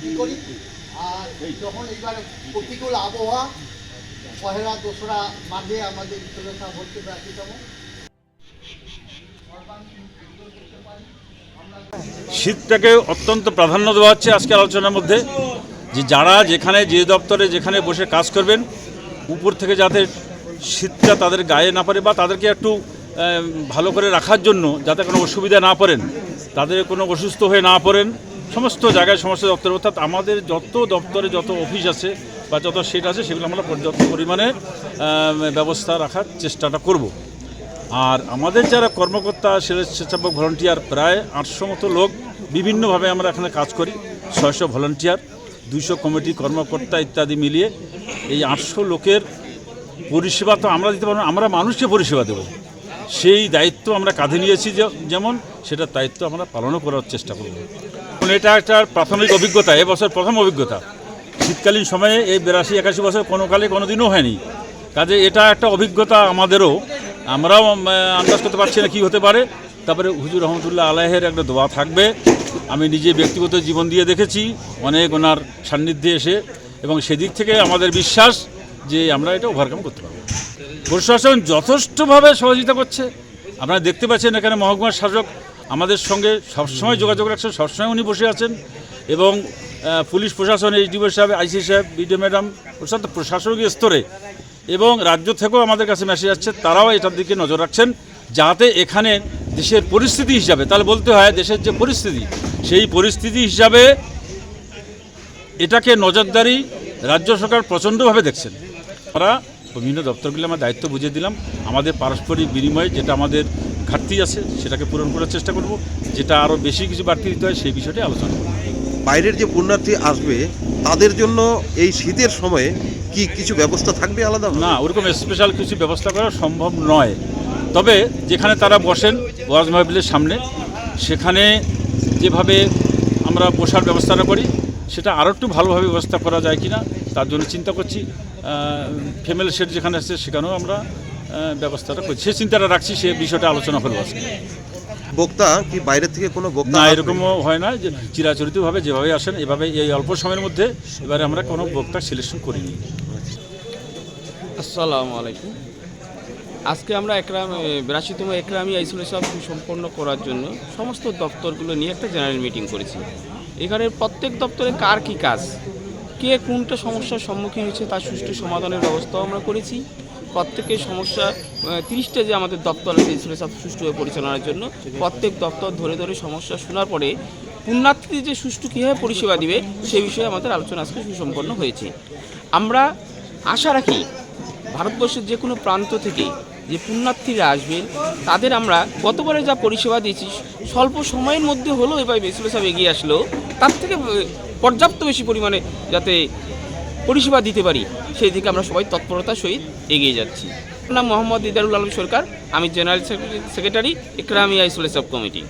বিক্রি করি। আর যখন এইবার প্রতিকূল আবহাওয়া পহেলা দোসরা মাঘে আমাদের বিশ্বনাথ ভর্তি রাখিতম শীতটাকে অত্যন্ত প্রাধান্য দেওয়া হচ্ছে আজকের আলোচনার মধ্যে, যে যারা যেখানে যে দপ্তরে যেখানে বসে কাজ করবেন উপর থেকে যাতে শীতটা তাদের গায়ে না পড়ে বা তাদেরকে একটু ভালো করে রাখার জন্য যাতে কোনো অসুবিধা না পড়েন, তাদের কোনো অসুস্থ হয়ে না পড়েন, সমস্ত জায়গায় সমস্ত দপ্তর অর্থাৎ আমাদের যত দপ্তরে যত অফিস আছে বা যত সিট আছে সেগুলো আমরা পর্যাপ্ত পরিমাণে ব্যবস্থা রাখার চেষ্টাটা করব। আর আমাদের যারা কর্মকর্তা স্বেচ্ছাসেবক ভলান্টিয়ার প্রায় 800 মতো লোক বিভিন্নভাবে আমরা এখানে কাজ করি, 600 ভলান্টিয়ার, 200 কমিটি কর্মকর্তা ইত্যাদি মিলিয়ে এই 800 লোকের পরিষেবা তো আমরা দিতে পারবো না, আমরা মানুষকে পরিষেবা দেব, সেই দায়িত্ব আমরা কাঁধে নিয়েছি। যেমন সেটার দায়িত্ব আমরা পালনও করার চেষ্টা করব। এটা একটা প্রাথমিক অভিজ্ঞতা, এবছর প্রথম অভিজ্ঞতা। শীতকালীন সময়ে এই 82-81 বছর কোনো কালে কোনো দিনও হয়নি, কাজে এটা একটা অভিজ্ঞতা আমাদেরও। আমরাও আন্দাজ করতে পারছি না কী হতে পারে। তারপরে হুজুর রহমতুল্লাহ আলাইহের একটা দোয়া থাকবে। আমি নিজে ব্যক্তিগত জীবন দিয়ে দেখেছি অনেক ওনার সান্নিধ্যে এসে, এবং সেদিক থেকে আমাদের বিশ্বাস যে আমরা এটা ওভারকাম করতে পারব। প্রশাসন যথেষ্টভাবে সহযোগিতা করছে। আপনারা দেখতে পাচ্ছেন এখানে মহকুমার শাসক আমাদের সঙ্গে সবসময় যোগাযোগ রাখছেন, সবসময় উনি বসে আছেন, এবং পুলিশ প্রশাসন, এইচডিও সাহেব, আইসি সাহেব, বিডিও ম্যাডাম, প্রশাসনিক স্তরে এবং রাজ্য থেকেও আমাদের কাছে মেসেজ আসছে, তারাও এটার দিকে নজর রাখছেন যাতে এখানে দেশের পরিস্থিতি হিসাবে, তাহলে বলতে হয় দেশের যে পরিস্থিতি সেই পরিস্থিতি হিসাবে এটাকে নজরদারি রাজ্য সরকার প্রচণ্ডভাবে দেখছেন। আমরা বিভিন্ন দপ্তরগুলো আমরা দায়িত্ব বুঝিয়ে দিলাম, আমাদের পারস্পরিক বিনিময়ে যেটা আমাদের ঘাটতি আছে সেটাকে পূরণ করার চেষ্টা করব, যেটা আরও বেশি কিছু বাড়তি দিতে হয় সেই বিষয়টি আলোচনা করব। বাইরের যে পুণ্যার্থী আসবে তাদের জন্য এই শীতের সময়ে কি কিছু ব্যবস্থা থাকবে আলাদা? না, ওরকম স্পেশাল কিছু ব্যবস্থা করা সম্ভব নয়, তবে যেখানে তারা বসেন ওয়াজ মাহফিলের সামনে, সেখানে যেভাবে আমরা বসার ব্যবস্থাটা করি সেটা আরও একটু ভালোভাবে ব্যবস্থা করা যায় কিনা তার জন্য চিন্তা করছি। ফ্যামিলি সেট যেখানে আছে সেখানেও আমরা ব্যবস্থাটা করছি, সে চিন্তাটা রাখছি, সে বিষয়টা আলোচনা করবো আজকে। বক্তা কি বাইরে থেকে কোনো বক্তা? না, এরকমও হয় না যে চিরাচরিতভাবে যেভাবে আসেন এভাবে এই অল্প সময়ের মধ্যে এবারে আমরা কোনো বক্তা সিলেকশন করিনি। আসসালামু আলাইকুম। আজকে আমরা 82তম একরামি আইসোলেশন সুসম্পন্ন করার জন্য সমস্ত দপ্তরগুলো নিয়ে একটা জেনারেল মিটিং করেছি। এখানে প্রত্যেক দপ্তরে কার কী কাজ, কে কোনটা সমস্যার সম্মুখীন হয়েছে তার সুষ্ঠু সমাধানের ব্যবস্থাও আমরা করেছি। প্রত্যেকের সমস্যা 30টা যে আমাদের দপ্তর আছে আইসোলেশন সুষ্ঠুভাবে পরিচালনার জন্য, প্রত্যেক দপ্তর ধরে ধরে সমস্যা শোনার পরে পুণ্যার্থীদের যে সুষ্ঠু কীভাবে পরিষেবা দিবে সে বিষয়ে আমাদের আলোচনা আজকে সুসম্পন্ন হয়েছে। আমরা আশা রাখি ভারতবর্ষের যে কোনো প্রান্ত থেকে যে পুণ্যার্থীরা আসবেন তাদের আমরা গতবারে যা পরিষেবা দিয়েছি স্বল্প সময়ের মধ্যে হলেও এবার বেসুল সাহেব এগিয়ে আসলো, তার থেকে পর্যাপ্ত বেশি পরিমাণে যাতে পরিষেবা দিতে পারি সেই দিকে আমরা সবাই তৎপরতার সহিত এগিয়ে যাচ্ছি। আমার নাম মোহাম্মদ ইদারুল আলম সরকার, আমি জেনারেল সেক্রেটারি একরামি আইসোলেশন কমিটি।